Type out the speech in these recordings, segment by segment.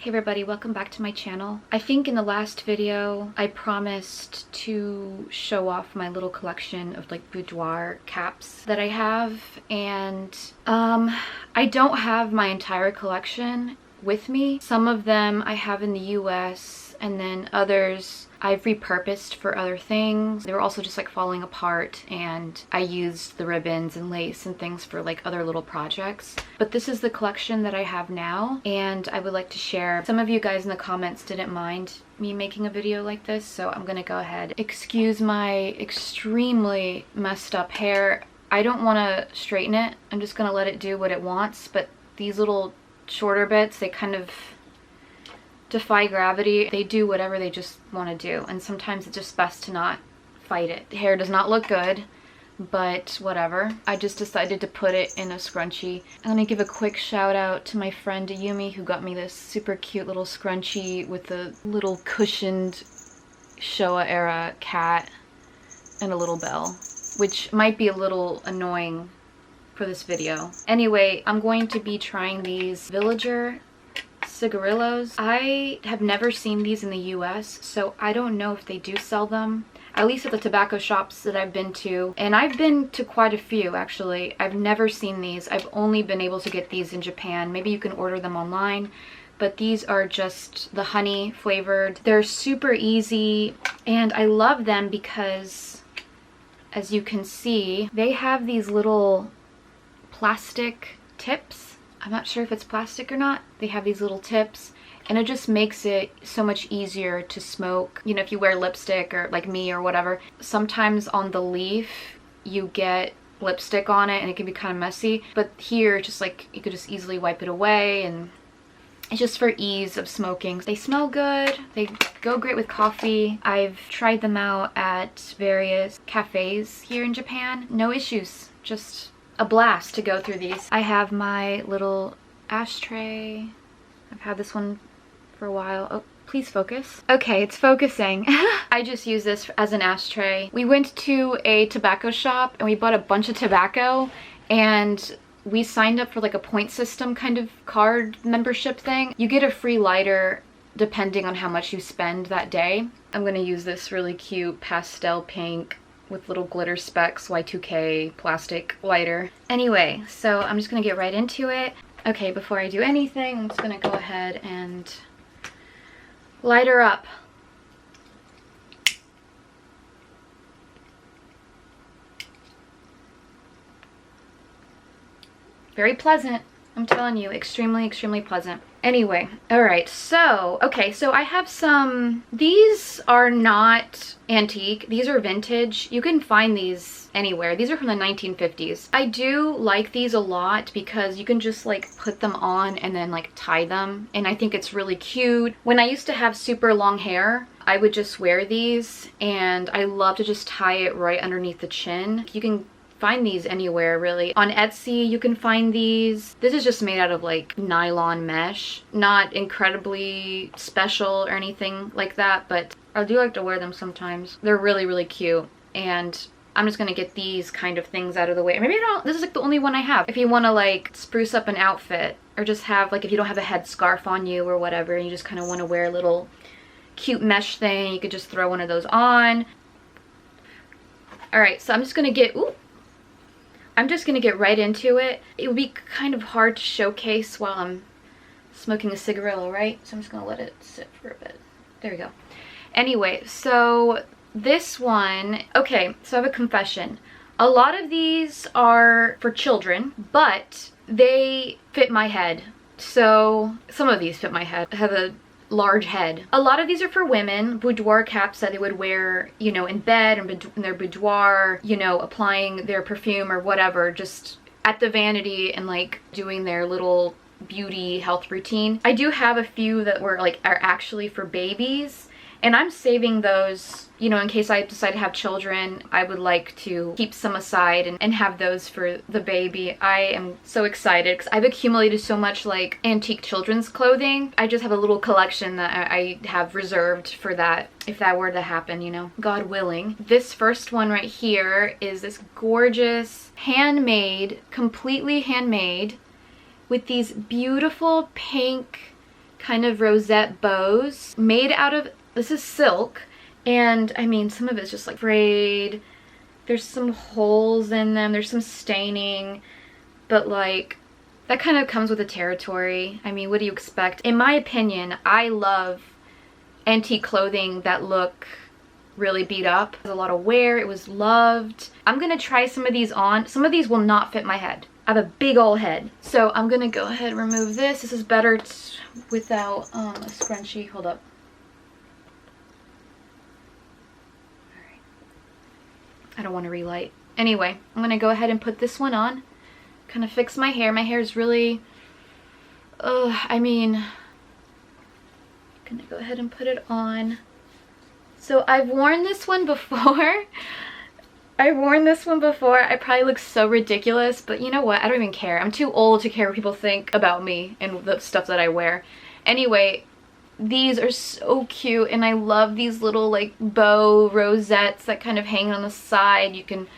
Hey everybody, welcome back to my channel. I think in the last video I promised to show off my little collection of like boudoir caps that I have, and I don't have my entire collection with me. Some of them I have in the US, and then others I've repurposed for other things. They were also just like falling apart, and I used the ribbons and lace and things for like other little projects. But this is the collection that I have now, and I would like to share. Some of you guys in the comments didn't mind me making a video like this, so I'm gonna go ahead. Excuse my extremely messed up hair. I don't want to straighten it. I'm just gonna let it do what it wants, but these little shorter bits, they kind of defy gravity. They do whatever they just want to do, and sometimes it's just best to not fight it. The hair does not look good, but whatever. I just decided to put it in a scrunchie. I'm gonna give a quick shout out to my friend Yumi, who got me this super cute little scrunchie with a little cushioned Showa era cat and a little bell, which might be a little annoying for this video. Anyway, I'm going to be trying these villager cigarillos. I have never seen these in the US, so I don't know if they do sell them, at least at the tobacco shops that I've been to. And I've been to quite a few, actually. I've never seen these. I've only been able to get these in Japan. Maybe you can order them online, but these are just the honey flavored. They're super easy, and I love them because, as you can see, they have these little plastic tips. I'm not sure if it's plastic or not. They have these little tips, and it just makes it so much easier to smoke. You know, if you wear lipstick, or like me or whatever, sometimes on the leaf you get lipstick on it and it can be kind of messy, but here just like you could just easily wipe it away, and it's just for ease of smoking. They smell good. They go great with coffee. I've tried them out at various cafes here in Japan. No issues. Just a blast to go through these. I have my little ashtray. I've had this one for a while. Oh, please focus. Okay, it's focusing. I just use this as an ashtray. We went to a tobacco shop and we bought a bunch of tobacco, and we signed up for like a point system kind of card membership thing. You get a free lighter depending on how much you spend that day. I'm gonna use this really cute pastel pink with little glitter specks Y2K plastic lighter. Anyway, so I'm just gonna get right into it. Okay, before I do anything, I'm just gonna go ahead and light her up. Very pleasant, I'm telling you, extremely, extremely pleasant. Anyway, all right, so, okay, so I have some, these are not antique, these are vintage. You can find these anywhere. These are from the 1950s. I do like these a lot because you can just like put them on and then like tie them, and I think it's really cute. When I used to have super long hair, I would just wear these, and I love to just tie it right underneath the chin. You can find these anywhere really. On Etsy you can find these. This is just made out of like nylon mesh. Not incredibly special or anything like that, but I do like to wear them sometimes. They're really, really cute, and I'm just gonna get these kind of things out of the way. Maybe I don't, this is like the only one I have. If you want to like spruce up an outfit, or just have like, if you don't have a headscarf on you or whatever, and you just kind of want to wear a little cute mesh thing, you could just throw one of those on. Alright, so I'm just gonna get, I'm just gonna get right into it. It would be kind of hard to showcase while I'm smoking a cigarillo, right? So I'm just gonna let it sit for a bit. There we go. Anyway, so this one, okay, so I have a confession. A lot of these are for children, but they fit my head. So some of these fit my head. I have a large head. A lot of these are for women, boudoir caps that they would wear, you know, in bed and in their boudoir, you know, applying their perfume or whatever, just at the vanity and like doing their little beauty health routine. I do have a few that were like are actually for babies, and I'm saving those, you know, in case I decide to have children. I would like to keep some aside and have those for the baby. I am so excited because I've accumulated so much like antique children's clothing. I just have a little collection that I have reserved for that, if that were to happen, you know, God willing. This first one right here is this gorgeous handmade, completely handmade, with these beautiful pink kind of rosette bows made out of, this is silk, and I mean some of it's just like frayed. There's some holes in them, there's some staining, but like that kind of comes with the territory. I mean, what do you expect? In my opinion, I love antique clothing that look really beat up. There's a lot of wear, it was loved. I'm gonna try some of these on. Some of these will not fit my head. I have a big old head. So I'm gonna go ahead and remove this. This is better without a scrunchie. Hold up. All right. I don't want to relight. Anyway, I'm gonna go ahead and put this one on. Kind of fix my hair. My hair is really, I mean, I'm gonna go ahead and put it on. So I've worn this one before. I've worn this one before. I probably look so ridiculous, but you know what? I don't even care. I'm too old to care what people think about me and the stuff that I wear. Anyway, these are so cute, and I love these little like bow rosettes that kind of hang on the side. You can,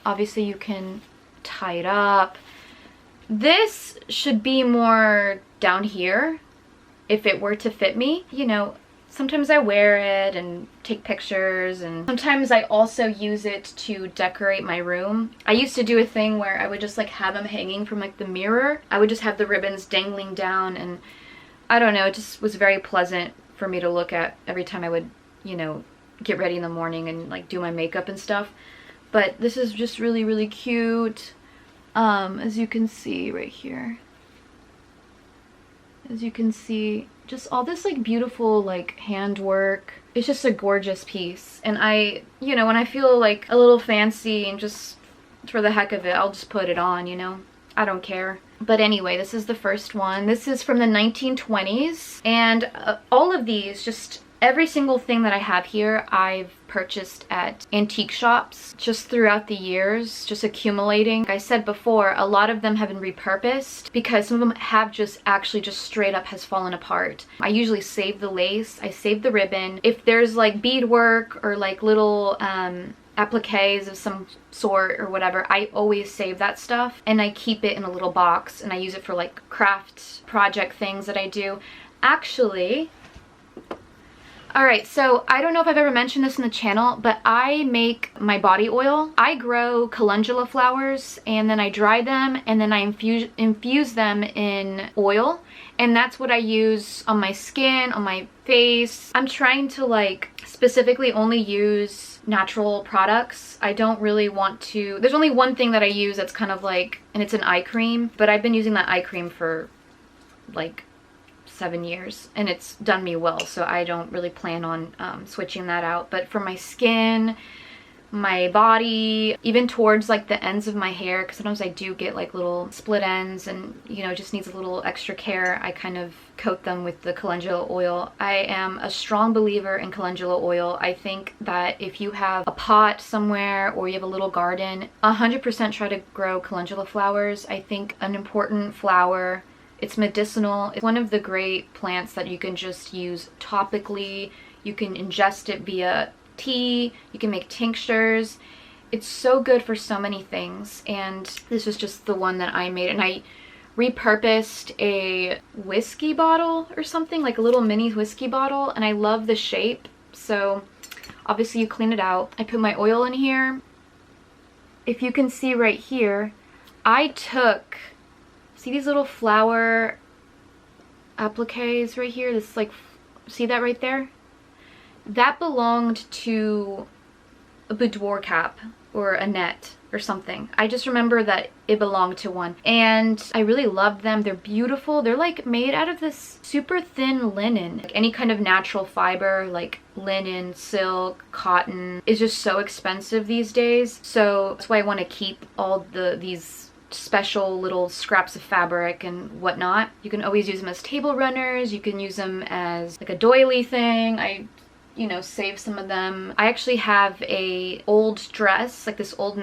obviously you can tie it up. This should be more down here if it were to fit me. You know, sometimes I wear it and take pictures, and sometimes I also use it to decorate my room. I used to do a thing where I would just like have them hanging from like the mirror. I would just have the ribbons dangling down, and I don't know, it just was very pleasant for me to look at every time I would, you know, get ready in the morning and like do my makeup and stuff. But this is just really, really cute. As you can see right here. As you can see, just all this like beautiful like handwork. It's just a gorgeous piece. And I, you know, when I feel like a little fancy and just for the heck of it, I'll just put it on, you know. I don't care. But anyway, this is the first one. This is from the 1920s. And all of these, just every single thing that I have here, I've purchased at antique shops just throughout the years, just accumulating. Like I said before, a lot of them have been repurposed because some of them have just actually just straight up has fallen apart. I usually save the lace, I save the ribbon. If there's like beadwork or like little appliques of some sort or whatever, I always save that stuff and I keep it in a little box and I use it for like craft project things that I do. Actually, alright, so I don't know if I've ever mentioned this in the channel, but I make my body oil. I grow calendula flowers and then I dry them and then I infuse them in oil, and that's what I use on my skin, on my face. I'm trying to like specifically only use natural products. I don't really want to, there's only one thing that I use that's kind of like, and it's an eye cream, but I've been using that eye cream for like 7 years and it's done me well, so I don't really plan on switching that out. But for my skin, my body, even towards like the ends of my hair, because sometimes I do get like little split ends and you know it just needs a little extra care, I kind of coat them with the calendula oil. I am a strong believer in calendula oil. I think that if you have a pot somewhere or you have a little garden, 100% try to grow calendula flowers. I think an important flower. It's medicinal. It's one of the great plants that you can just use topically. You can ingest it via tea. You can make tinctures. It's so good for so many things. And this is just the one that I made. And I repurposed a whiskey bottle or something, like a little mini whiskey bottle. And I love the shape. So obviously you clean it out. I put my oil in here. If you can see right here, I took... See these little flower appliques right here? This like, see that right there? That belonged to a boudoir cap or a net or something. I just remember that it belonged to one. And I really loved them. They're beautiful. They're like made out of this super thin linen. Like any kind of natural fiber, like linen, silk, cotton is just so expensive these days. So that's why I want to keep all these special little scraps of fabric and whatnot. You can always use them as table runners. You can use them as like a doily thing. I, you know, save some of them. I actually have a old dress, like this old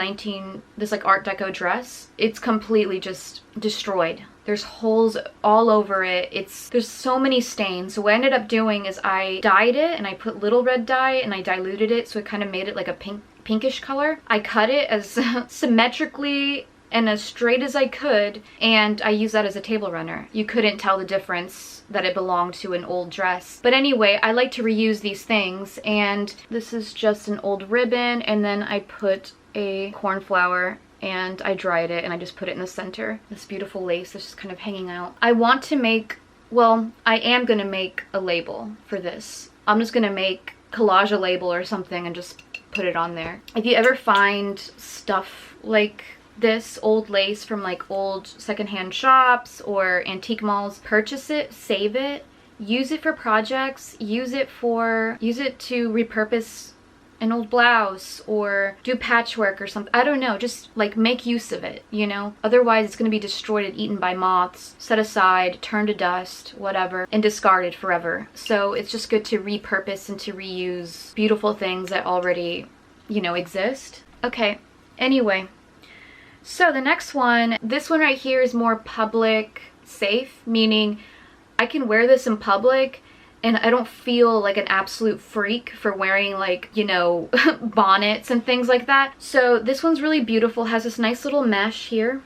this like Art Deco dress. It's completely just destroyed. There's holes all over it. There's so many stains. So what I ended up doing is I dyed it and I put little red dye and I diluted it so it kind of made it like a pinkish color. I cut it as symmetrically and as straight as I could, and I use that as a table runner. You couldn't tell the difference that it belonged to an old dress. But anyway, I like to reuse these things, and this is just an old ribbon, and then I put a cornflower and I dried it and I just put it in the center. This beautiful lace that's just kind of hanging out. I want to make, well, I am gonna make a label for this. I'm just gonna make collage a label or something and just put it on there. If you ever find stuff like this, old lace from like old secondhand shops or antique malls, purchase it, save it, use it for projects, use it to repurpose an old blouse or do patchwork or something. I don't know, just like make use of it, you know? Otherwise it's gonna be destroyed and eaten by moths, set aside, turned to dust, whatever, and discarded forever. So it's just good to repurpose and to reuse beautiful things that already, you know, exist. Okay, anyway. So the next one, this one right here is more public safe, meaning I can wear this in public and I don't feel like an absolute freak for wearing, like, you know, bonnets and things like that. So this one's really beautiful, has this nice little mesh here,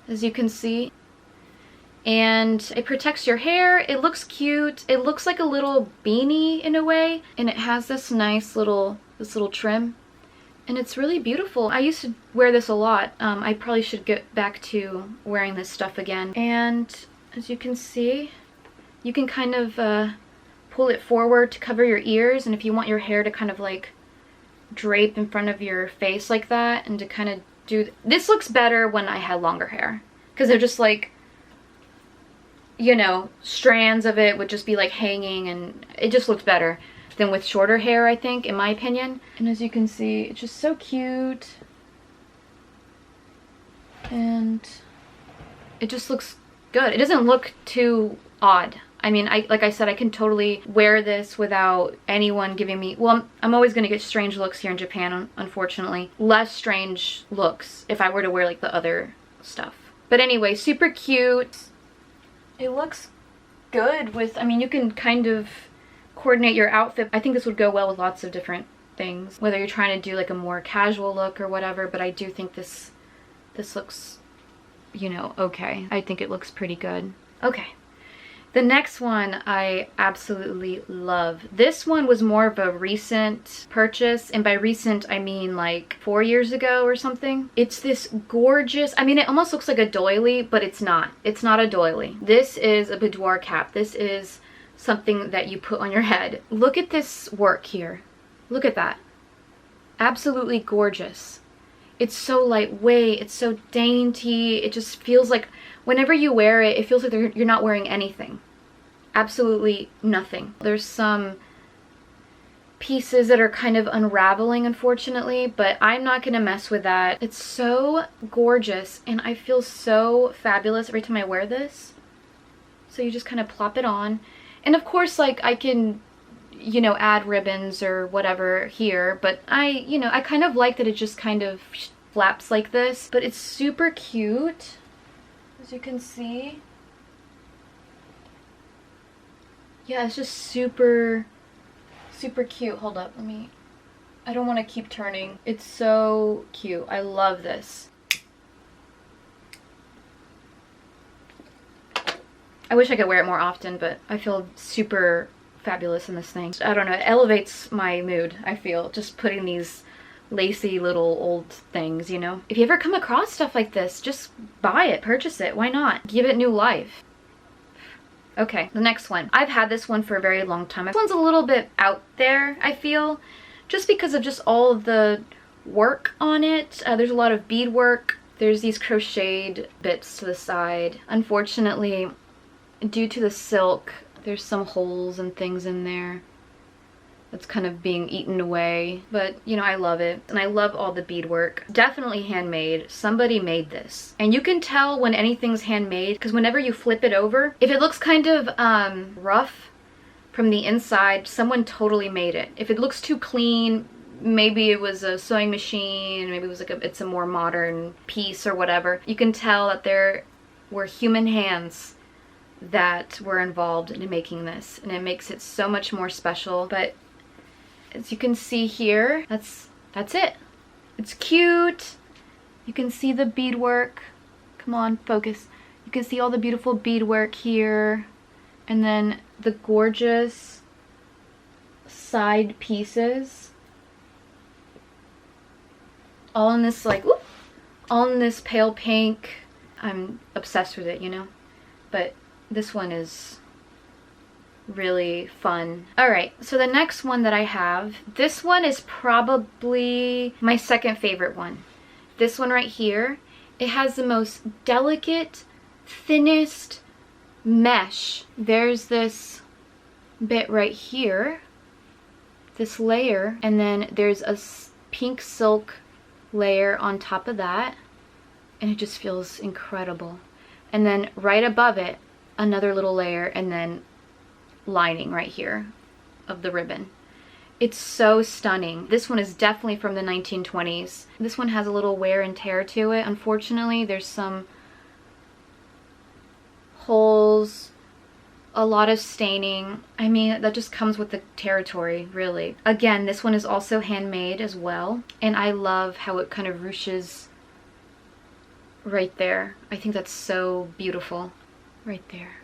as you can see. And it protects your hair, it looks cute, it looks like a little beanie in a way, and it has this nice little, trim. And it's really beautiful. I used to wear this a lot. I probably should get back to wearing this stuff again. And as you can see, you can kind of pull it forward to cover your ears, and if you want your hair to kind of like drape in front of your face like that, and to kind of do... This looks better when I had longer hair, because they're just like, you know, strands of it would just be like hanging, and it just looks better than with shorter hair, I think, in my opinion. And as you can see, it's just so cute. And it just looks good. It doesn't look too odd. I mean, like I said, I can totally wear this without anyone giving me... Well, I'm always going to get strange looks here in Japan, unfortunately. Less strange looks if I were to wear like the other stuff. But anyway, super cute. It looks good with... I mean, you can kind of coordinate your outfit. I think this would go well with lots of different things, whether you're trying to do like a more casual look or whatever, but I do think this looks, you know, okay. I think it looks pretty good. Okay. The next one I absolutely love. This one was more of a recent purchase, and by recent I mean like 4 years ago or something. It's this gorgeous, I mean, it almost looks like a doily, but it's not. It's not a doily. This is a boudoir cap. This is something that you put on your head. Look at this work here. Look at that. Absolutely gorgeous. It's so lightweight, it's so dainty, it just feels like whenever you wear it, it feels like you're not wearing anything. Absolutely nothing. There's some pieces that are kind of unraveling, unfortunately, but I'm not gonna mess with that. It's so gorgeous, and I feel so fabulous every time I wear this. So you just kind of plop it on. And of course, like, I can, you know, add ribbons or whatever here, but you know, I kind of like that it just kind of flaps like this, but it's super cute, as you can see. Yeah, it's just super, super cute. Hold up, I don't want to keep turning. It's so cute. I love this. I wish I could wear it more often, but I feel super fabulous in this thing. I don't know, it elevates my mood, I feel, just putting these lacy little old things, you know? If you ever come across stuff like this, just buy it, purchase it, why not? Give it new life. Okay, the next one. I've had this one for a very long time. This one's a little bit out there, I feel, just because of just all of the work on it. There's a lot of beadwork. There's these crocheted bits to the side. Unfortunately, due to the silk, there's some holes and things in there that's kind of being eaten away, but you know, I love it, and I love all the beadwork. Definitely handmade. Somebody made this, and you can tell when anything's handmade because whenever you flip it over, if it looks kind of rough from the inside, someone totally made it. If it looks too clean, maybe it was a sewing machine, maybe it was like it's a more modern piece or whatever. You can tell that there were human hands that were involved in making this, and it makes it so much more special. But as you can see here, that's it. It's cute. You can see the beadwork. Come on, focus. You can see all the beautiful beadwork here. And then the gorgeous side pieces. All in this like, whoop, all in this pale pink. I'm obsessed with it, you know? But this one is really fun. Alright, so the next one that I have, this one is probably my second favorite one. This one right here, it has the most delicate, thinnest mesh. There's this bit right here, this layer, and then there's a pink silk layer on top of that, and it just feels incredible. And then right above it, another little layer, and then lining right here of the ribbon. It's so stunning. This one is definitely from the 1920s. This one has a little wear and tear to it. Unfortunately, there's some holes, a lot of staining. I mean, that just comes with the territory, really. Again, this one is also handmade as well, and I love how it kind of ruches right there. I think that's so beautiful right there.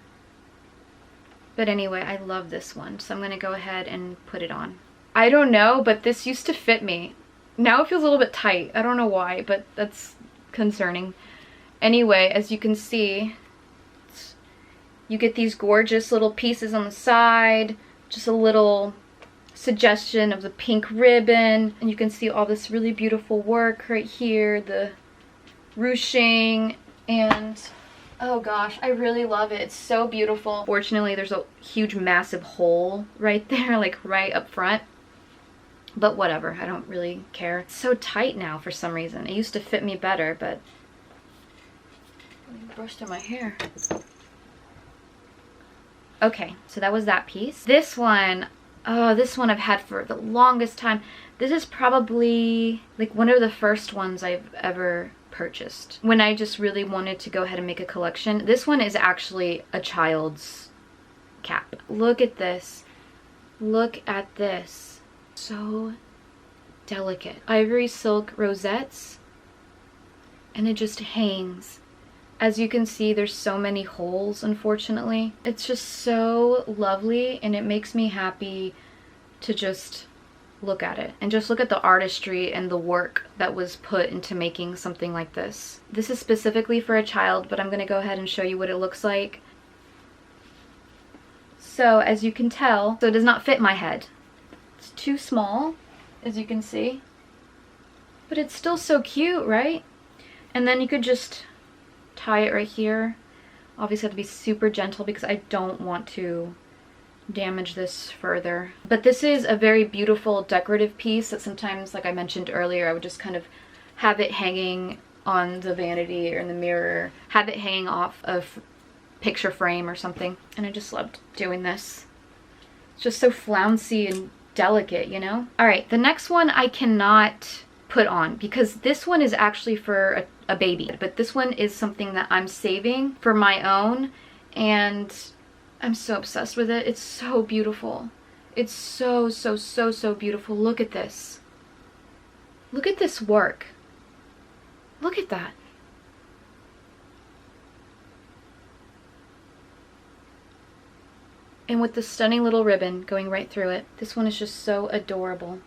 But anyway, I love this one, so I'm gonna go ahead and put it on. I don't know, but this used to fit me. Now it feels a little bit tight. I don't know why, but that's concerning. Anyway, as you can see, you get these gorgeous little pieces on the side, just a little suggestion of the pink ribbon, and you can see all this really beautiful work right here, the ruching, and oh gosh, I really love it. It's so beautiful. Fortunately, there's a huge massive hole right there, like right up front. But whatever, I don't really care. It's so tight now for some reason. It used to fit me better, but let me brush through my hair. Okay, so that was that piece. This one, oh, this one I've had for the longest time. This is probably like one of the first ones I've ever purchased when I just really wanted to go ahead and make a collection. This one is actually a child's cap. Look at this. Look at this. So delicate. Ivory silk rosettes, and it just hangs. As you can see, there's so many holes, unfortunately. It's just so lovely, and it makes me happy to just look at it and just look at the artistry and the work that was put into making something like this. This is specifically for a child, but I'm going to go ahead and show you what it looks like. So as you can tell, so it does not fit my head. It's too small, as you can see, but it's still so cute, right? And then you could just tie it right here. Obviously have to be super gentle because I don't want to damage this further. But this is a very beautiful decorative piece that sometimes, like I mentioned earlier, I would just kind of have it hanging on the vanity or in the mirror, have it hanging off of picture frame or something. And I just loved doing this. It's just so flouncy and delicate, you know? Alright, the next one I cannot put on because this one is actually for a baby, but this one is something that I'm saving for my own, and I'm so obsessed with it. It's so beautiful. It's so beautiful. Look at this. Look at this work. Look at that. And with the stunning little ribbon going right through it. This one is just so adorable.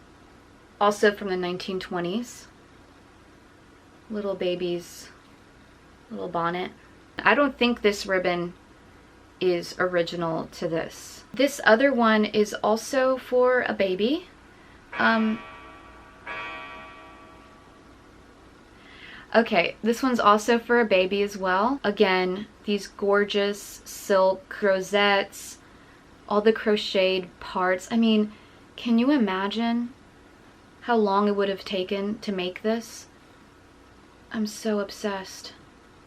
Also from the 1920s. Little baby's little bonnet. I don't think this ribbon is original to this. This other one is also for a baby. Okay, this one's also for a baby as well. Again, these gorgeous silk rosettes, all the crocheted parts. I mean, can you imagine how long it would have taken to make this? I'm so obsessed.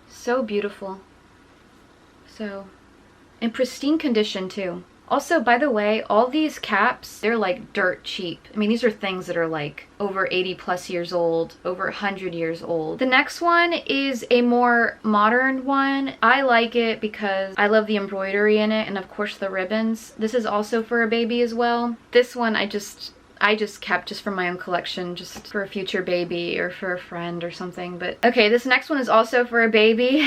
So beautiful. So, in pristine condition too. Also, by the way, all these caps, they're like dirt cheap. I mean, these are things that are like over 80 plus years old, over 100 years old. The next one is a more modern one. I like it because I love the embroidery in it and of course the ribbons. This is also for a baby as well. This one I just I just kept just from my own collection, just for a future baby or for a friend or something. But okay, this next one is also for a baby.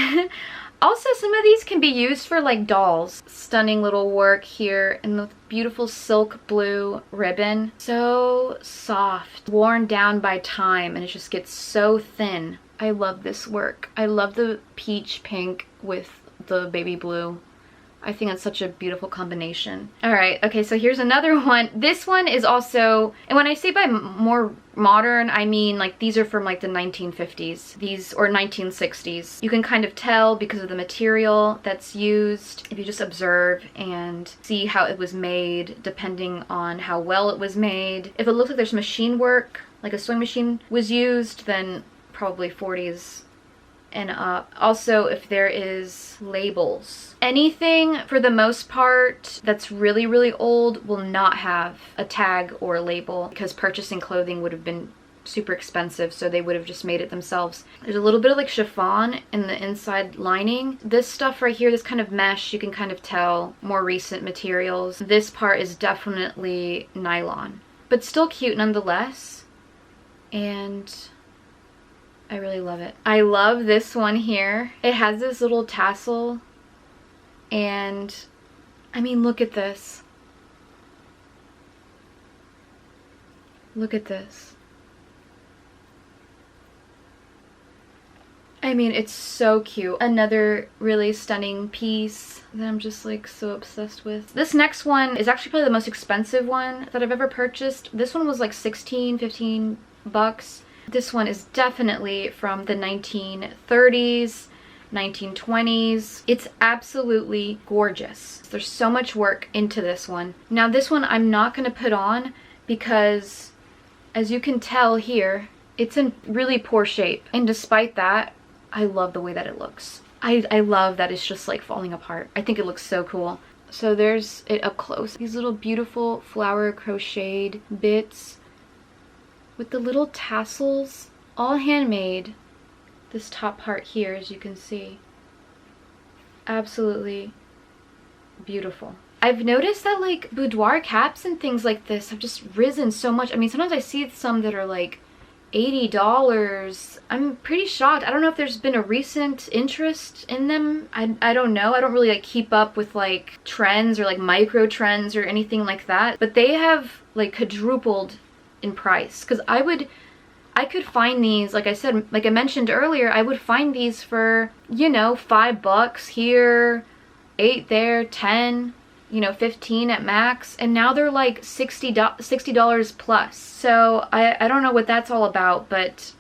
Also, some of these can be used for like dolls. Stunning little work here in the beautiful silk blue ribbon. So soft, worn down by time, and it just gets so thin. I love this work. I love the peach pink with the baby blue. I think that's such a beautiful combination. All right, okay, so here's another one. This one is also, and when I say by more modern, I mean like these are from like the 1950s, these, or 1960s. You can kind of tell because of the material that's used if you just observe and see how it was made, depending on how well it was made. If it looks like there's machine work, like a sewing machine was used, then probably 40s and up. Also, if there is labels. Anything, for the most part, that's really, really old will not have a tag or a label, because purchasing clothing would have been super expensive, so they would have just made it themselves. There's a little bit of like chiffon in the inside lining. This stuff right here, this kind of mesh, you can kind of tell more recent materials. This part is definitely nylon, but still cute nonetheless. And I really love it. I love this one here. It has this little tassel, and I mean, look at this. Look at this. I mean, it's so cute. Another really stunning piece that I'm just like so obsessed with. This next one is actually probably the most expensive one that I've ever purchased. This one was like 16, 15 bucks. This one is definitely from the 1930s, 1920s. It's absolutely gorgeous. There's so much work into this one. Now this one I'm not going to put on because, as you can tell here, it's in really poor shape. And despite that, I love the way that it looks. I love that it's just like falling apart. I think it looks so cool. So there's it up close. These little beautiful flower crocheted bits with the little tassels, all handmade. This top part here, as you can see, absolutely beautiful. I've noticed that like boudoir caps and things like this have just risen so much. I mean, sometimes I see some that are like $80. I'm pretty shocked. I don't know if there's been a recent interest in them. I don't know. I don't really like keep up with like trends or like micro trends or anything like that, but they have like quadrupled in price, because I could find these, like I said, like I mentioned earlier, I would find these for, you know, $5 here, 8 there, 10, you know, 15 at max, and now they're like $60 plus. So I don't know what that's all about, but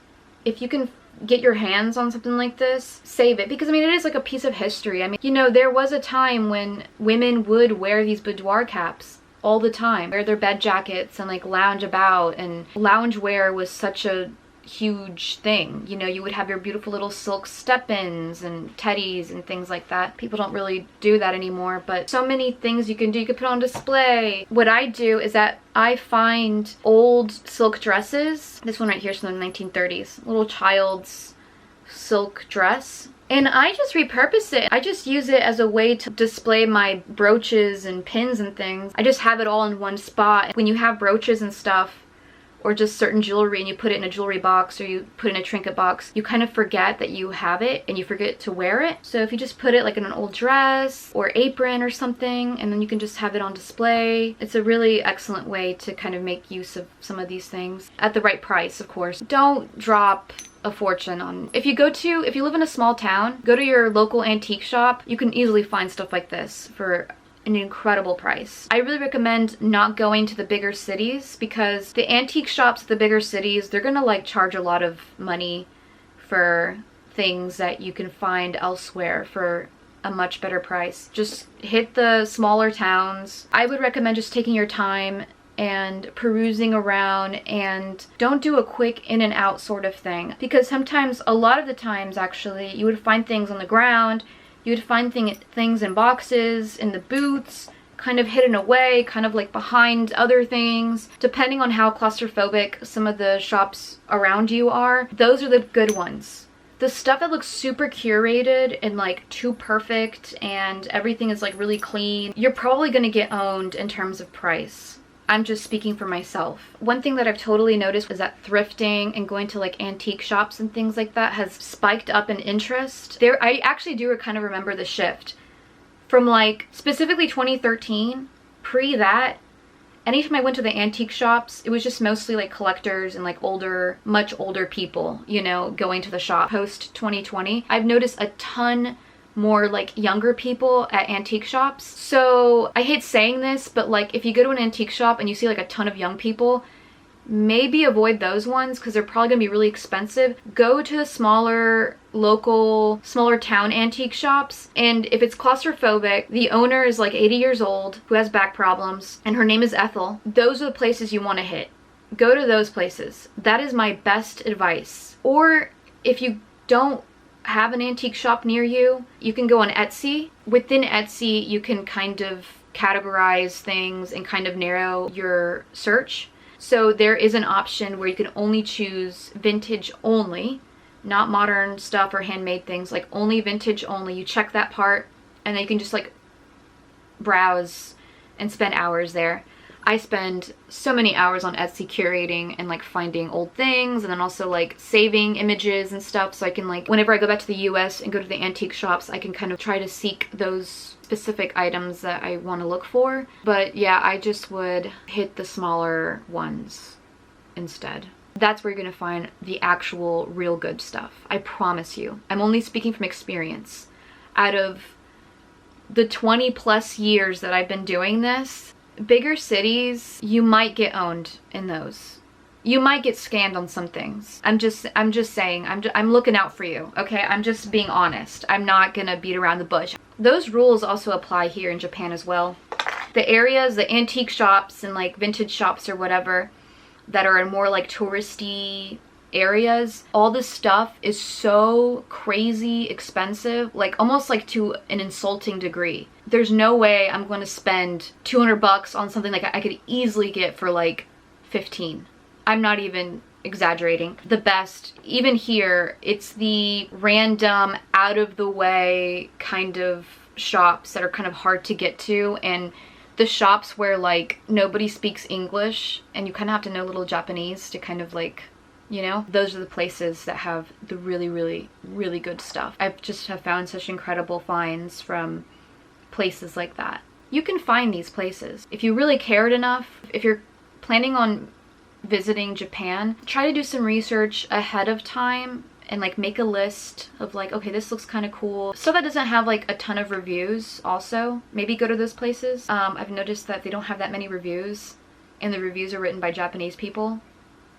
if you can get your hands on something like this, save it, because I mean, it is like a piece of history. I mean, you know, there was a time when women would wear these boudoir caps all the time, wear their bed jackets and like lounge about, and loungewear was such a huge thing. You know, you would have your beautiful little silk step-ins and teddies and things like that. People don't really do that anymore, but so many things you can do. You could put on display. What I do is that I find old silk dresses. This one right here is from the 1930s, little child's silk dress. And I just repurpose it. I just use it as a way to display my brooches and pins and things. I just have it all in one spot. When you have brooches and stuff, or just certain jewelry, and you put it in a jewelry box or you put it in a trinket box, you kind of forget that you have it and you forget to wear it. So if you just put it like in an old dress or apron or something, and then you can just have it on display, it's a really excellent way to kind of make use of some of these things at the right price, of course. Don't drop a fortune on. If you live in a small town, go to your local antique shop. You can easily find stuff like this for an incredible price. I really recommend not going to the bigger cities, because the antique shops at the bigger cities, they're gonna like charge a lot of money for things that you can find elsewhere for a much better price. Just hit the smaller towns. I would recommend just taking your time and perusing around, and don't do a quick in and out sort of thing, because sometimes, a lot of the times actually, you would find things on the ground, you would find things in boxes, in the booths, kind of hidden away, kind of like behind other things, depending on how claustrophobic some of the shops around you are. Those are the good ones. The stuff that looks super curated and like too perfect and everything is like really clean, you're probably gonna get owned in terms of price. I'm just speaking for myself. One thing that I've totally noticed is that thrifting and going to like antique shops and things like that has spiked up in interest. I actually do kind of remember the shift from like specifically 2013. Pre that, anytime I went to the antique shops, it was just mostly like collectors and like older, much older people, you know, going to the shop. Post 2020, I've noticed a ton more like younger people at antique shops. So I hate saying this, but like if you go to an antique shop and you see like a ton of young people, maybe avoid those ones because they're probably gonna be really expensive. Go to the smaller local, smaller town antique shops, and if it's claustrophobic, the owner is like 80 years old who has back problems and her name is Ethel, those are the places you want to hit. Go to those places. That is my best advice. Or if you don't have an antique shop near you, you can go on Etsy. Within Etsy, you can kind of categorize things and kind of narrow your search. So there is an option where you can only choose vintage only, not modern stuff or handmade things, like only vintage only. You check that part and then you can just like browse and spend hours there. I spend so many hours on Etsy curating and like finding old things and then also like saving images and stuff, so I can like whenever I go back to the US and go to the antique shops, I can kind of try to seek those specific items that I want to look for. But yeah, I just would hit the smaller ones instead. That's where you're gonna find the actual real good stuff. I promise you. I'm only speaking from experience. Out of the 20 plus years that I've been doing this, bigger cities, you might get owned in those. You might get scammed on some things. I'm just saying, I'm looking out for you, okay? I'm just being honest. I'm not gonna beat around the bush. Those rules also apply here in Japan as well. The areas, the antique shops and like vintage shops or whatever that are in more like touristy areas, all this stuff is so crazy expensive, like almost like to an insulting degree. There's no way I'm going to spend 200 bucks on something like I could easily get for like 15. I'm not even exaggerating. The best, even here, it's the random out of the way kind of shops that are kind of hard to get to, and the shops where like nobody speaks English and you kind of have to know a little Japanese to kind of like, you know, those are the places that have the really, really, really good stuff. I just have found such incredible finds from places like that. You can find these places. If you really cared enough, if you're planning on visiting Japan, try to do some research ahead of time and like make a list of like, okay, this looks kind of cool. So that doesn't have like a ton of reviews also. Maybe go to those places. I've noticed that they don't have that many reviews and the reviews are written by Japanese people.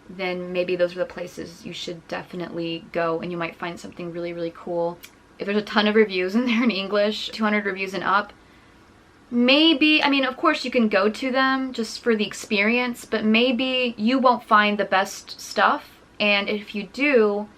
Then maybe those are the places you should definitely go and you might find something really, really cool. If there's a ton of reviews in there in English, 200 reviews and up, maybe, I mean, of course you can go to them just for the experience, but maybe you won't find the best stuff. And if you do,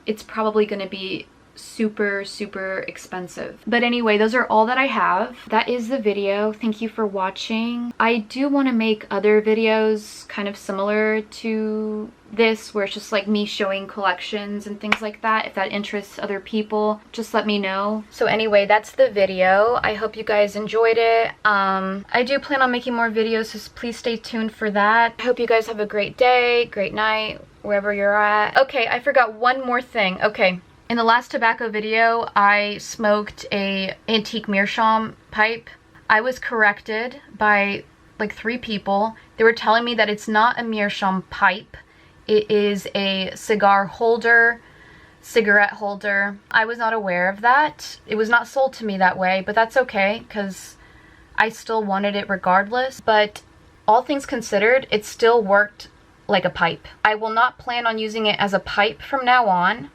it's probably going to be super, super expensive. But anyway, those are all that I have. That is the video. Thank you for watching. I do want to make other videos kind of similar to this, where it's just like me showing collections and things like that. If that interests other people, just let me know. So anyway, that's the video. I hope you guys enjoyed it. I do plan on making more videos, so please stay tuned for that. I hope you guys have a great day, great night, wherever you're at. Okay, I forgot one more thing. Okay. In the last tobacco video, I smoked a antique meerschaum pipe. I was corrected by like 3 people. They were telling me that it's not a meerschaum pipe. It is a cigar holder, cigarette holder. I was not aware of that. It was not sold to me that way, but that's okay because I still wanted it regardless. But all things considered, it still worked like a pipe. I will not plan on using it as a pipe from now on,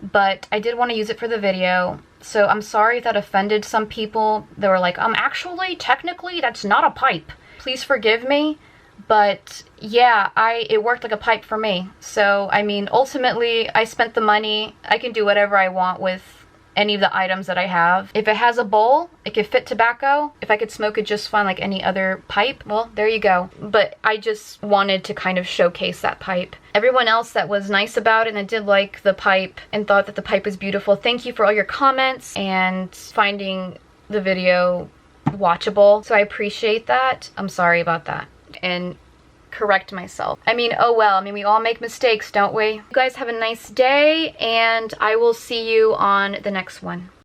but I did want to use it for the video. So I'm sorry if that offended some people. They were like, actually, technically, that's not a pipe. Please forgive me. But yeah, it worked like a pipe for me. So, I mean, ultimately, I spent the money. I can do whatever I want with any of the items that I have. If it has a bowl, it could fit tobacco. If I could smoke it just fine like any other pipe, well, there you go. But I just wanted to kind of showcase that pipe. Everyone else that was nice about it and did like the pipe and thought that the pipe was beautiful, thank you for all your comments and finding the video watchable. So I appreciate that. I'm sorry about that. and correct myself. I mean, oh well, I mean, we all make mistakes, don't we? You guys have a nice day, and I will see you on the next one.